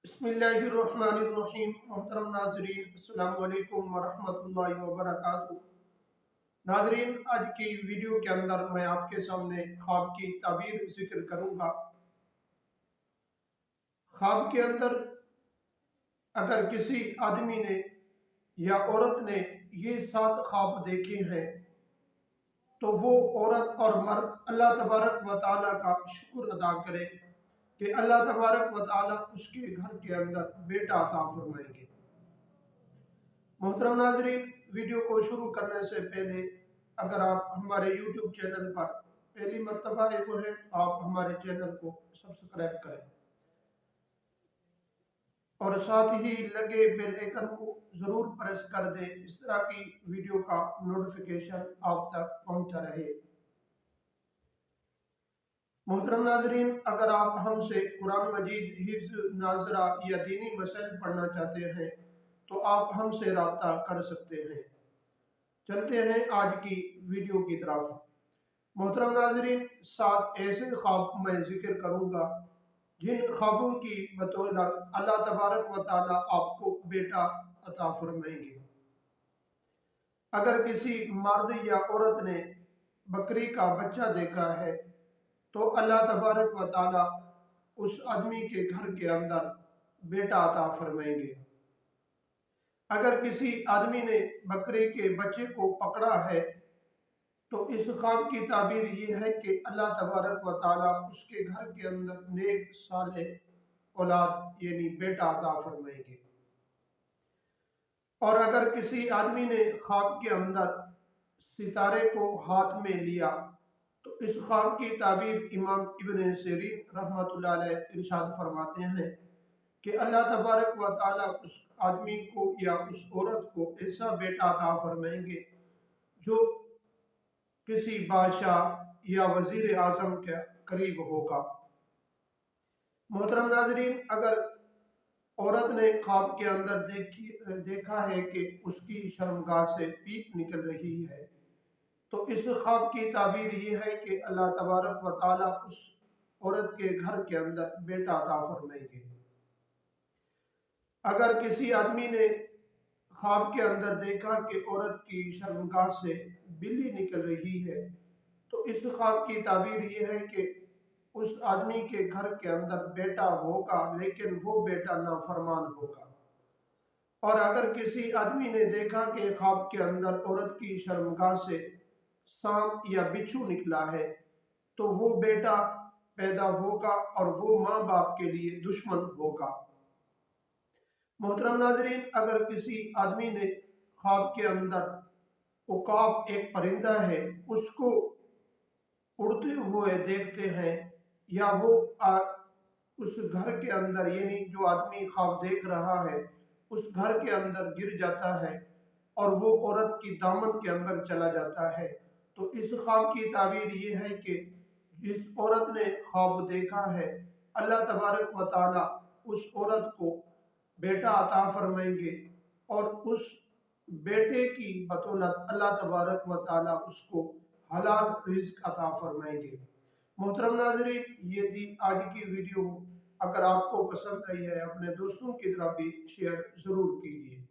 बिस्मिल्लाहिर्रहमानिर्रहीम। मोहतरम नाजरीन, अस्सलाम वालेकुम वरहमतुल्लाहि वबरकातुहू। नाजरीन, आज की वीडियो के अंदर मैं आपके सामने ख्वाब की ताबीर जिक्र करूंगा। ख्वाब के अंदर अगर किसी आदमी ने या औरत ने ये 7 ख्वाब देखे हैं तो वो औरत और मर्द अल्लाह तबारक व तआला का शुक्र अदा करे कि अल्लाह तबारक व तआला उसके घर के अंदर बेटा अता फरमाएंगे। मोहतरम नाजरीन, वीडियो को शुरू करने से पहले अगर आप हमारे यूट्यूब चैनल पर पहली मर्तबा आए हो हैं तो आप हमारे चैनल को सब्सक्राइब करें और साथ ही लगे बेल आइकन को जरूर प्रेस कर दें। इस तरह की वीडियो का नोटिफिकेशन आप तक पहुंचता रहे। मोहतरम नाजरीन, अगर आप हमसे कुरान मजीद, हिफ्ज़, नाज़रा या दीनी मसाइल पढ़ना चाहते हैं तो आप हमसे राब्ता कर सकते हैं। चलते हैं आज की वीडियो की तरफ। मोहतरम नाजरीन, 7 ऐसे ख्वाब मैं जिक्र करूंगा जिन ख्वाबों की बदौलत अल्लाह तबारक व तआला आपको बेटा अता फरमाएंगे। अगर किसी मर्द या औरत ने बकरी का बच्चा देखा है तो अल्लाह तबारक व तआला उस आदमी के घर के अंदर बेटा अता फरमाएंगे। अगर किसी आदमी ने बकरी के बच्चे को पकड़ा है तो इस ख्वाब की ताबीर ये है कि अल्लाह तबारक व तआला उसके घर के अंदर नेक सालेह औलाद यानी बेटा अता फरमाएंगे। और अगर किसी आदमी ने ख्वाब के अंदर सितारे को हाथ में लिया तो इस ख्वाब की ताबीर इमाम इब्न सिरीन रहमतुल्लाह अलैह इरशाद फरमाते हैं कि अल्लाह तबारक व तआला उस आदमी को या उस औरत को ऐसा बेटा अता फरमाएंगे जो किसी बादशाह या वजीर आजम के करीब होगा। मोहतरम नाजरीन, अगर औरत ने ख्वाब के अंदर देखा है कि उसकी शर्मगाह से पीप निकल रही है तो इस ख्वाब की ताबीर ये है कि अल्लाह तबारक व तआला उस औरत के घर के अंदर बेटा अता फरमाएंगे। अगर किसी आदमी ने ख्वाब के अंदर देखा कि औरत की शर्मगाह से बिल्ली निकल रही है तो इस ख्वाब की ताबीर ये है कि उस आदमी के घर के अंदर बेटा होगा लेकिन वो बेटा नाफरमान होगा। और अगर किसी आदमी ने देखा कि ख्वाब के अंदर औरत की शर्मगाह से सांप या बिच्छू निकला है तो वो बेटा पैदा होगा और वो माँ बाप के लिए दुश्मन होगा। मोहतरम नाजरीन, अगर किसी आदमी ने ख्वाब के अंदर उकाब एक परिंदा है उसको उड़ते हुए देखते हैं या वो उस घर के अंदर यानी जो आदमी ख्वाब देख रहा है उस घर के अंदर गिर जाता है और वो औरत की दामन के अंदर चला जाता है तो इस ख्वाब की ताबीर ये है कि जिस औरत ने ख्वाब देखा है अल्लाह तबारक व तआला उस औरत को बेटा अता फरमाएंगे और उस बेटे की बदौलत अल्लाह तबारक व तआला उसको हलाल रिज़्क अता फरमाएंगे। मोहतरम नाज़रीन, ये थी आज की वीडियो। अगर आपको पसंद आई है अपने दोस्तों की तरफ भी शेयर जरूर कीजिए।